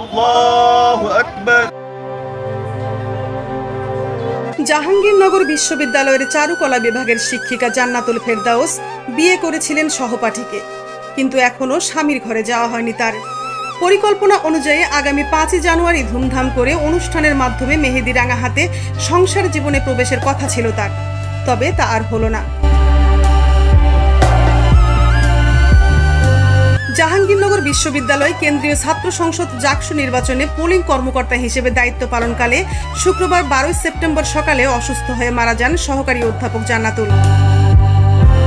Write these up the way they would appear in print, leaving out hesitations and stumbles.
আল্লাহু আকবার। জাহাঙ্গীরনগর বিশ্ববিদ্যালয়ের চারুকলা বিভাগের শিক্ষিকা জান্নাতুল ফেরদাউস বিয়ে করেছিলেন সহপাঠীকে, কিন্তু এখনও স্বামীর ঘরে যাওয়া হয়নি তার। পরিকল্পনা অনুযায়ী আগামী 5 জানুয়ারি ধুমধাম করে অনুষ্ঠানের মাধ্যমে মেহেদি রাঙা হাতে সংসার জীবনে প্রবেশের কথা ছিল তার, তবে তা আর হলো না। জাহাঙ্গীরনগর বিশ্ববিদ্যালয় কেন্দ্রীয় ছাত্র সংসদ জাকসু নির্বাচনে পোলিং কর্মকর্তা হিসেবে দায়িত্ব পালনকালে শুক্রবার 12 সেপ্টেম্বর সকালে অসুস্থ হয়ে মারা যান সহকারী অধ্যাপক জান্নাতুল।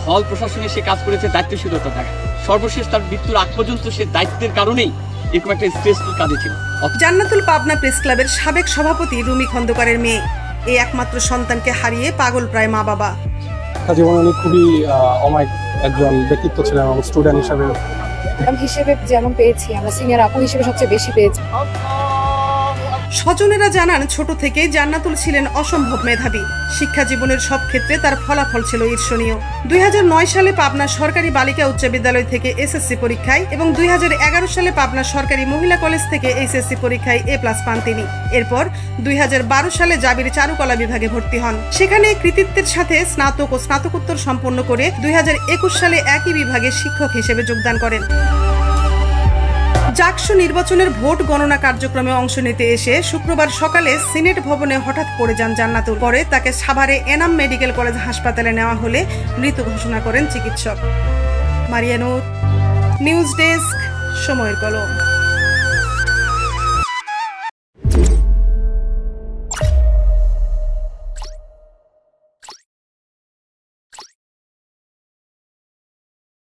হল প্রশাসনে সে কাজ করেছে দায়িত্বশীলতা থাকে, সর্বশেষ তার মৃত্যুর আগ পর্যন্ত সে দায়িত্বের কারণেই এরকম একটা স্ট্রেসফুল কাজে ছিল। জান্নাতুল পাবনা প্রেস ক্লাবের সাবেক সভাপতি রুমি খন্দকারের মেয়ে। এই একমাত্র সন্তানকে হারিয়ে পাগল প্রায় মা বাবা। জীবনে উনি খুবই অমায়িক একজন ব্যক্তিত্ব ছিলেন এবং স্টুডেন্ট হিসেবে যেমন পেয়েছি, আমরা সিনিয়র আপু হিসেবে সবচেয়ে বেশি পেয়েছি। স্বজনেরা জানান, ছোট থেকেই জান্নাতুল ছিলেন অসম্ভব মেধাবী। শিক্ষা জীবনের সব ক্ষেত্রে তার ফলাফল ছিল ঈর্ষণীয়। 2009 সালে পাবনা সরকারি বালিকা উচ্চ বিদ্যালয় থেকে এসএসসি পরীক্ষায় এবং 2011 সালে পাবনা সরকারি মহিলা কলেজ থেকে এইচএসসি পরীক্ষায় A+ পান তিনি। এরপর 2012 সালে জাবির চারুকলা বিভাগে ভর্তি হন। সেখানে কৃতিত্বের সাথে স্নাতক ও স্নাতকোত্তর সম্পন্ন করে 2021 সালে একই বিভাগে শিক্ষক হিসেবে যোগদান করেন। জাকসু নির্বাচনের ভোট গণনা কার্যক্রমে অংশ নিতে এসে শুক্রবার সকালে সিনেট ভবনে হঠাৎ পড়ে যান জান্নাতুল। পরে তাকে সাভারে এনাম মেডিকেল কলেজ হাসপাতালে নেওয়া হলে মৃত ঘোষণা করেন চিকিৎসক। মারিয়া নূর, নিউজ ডেস্ক, সময়ের কলম।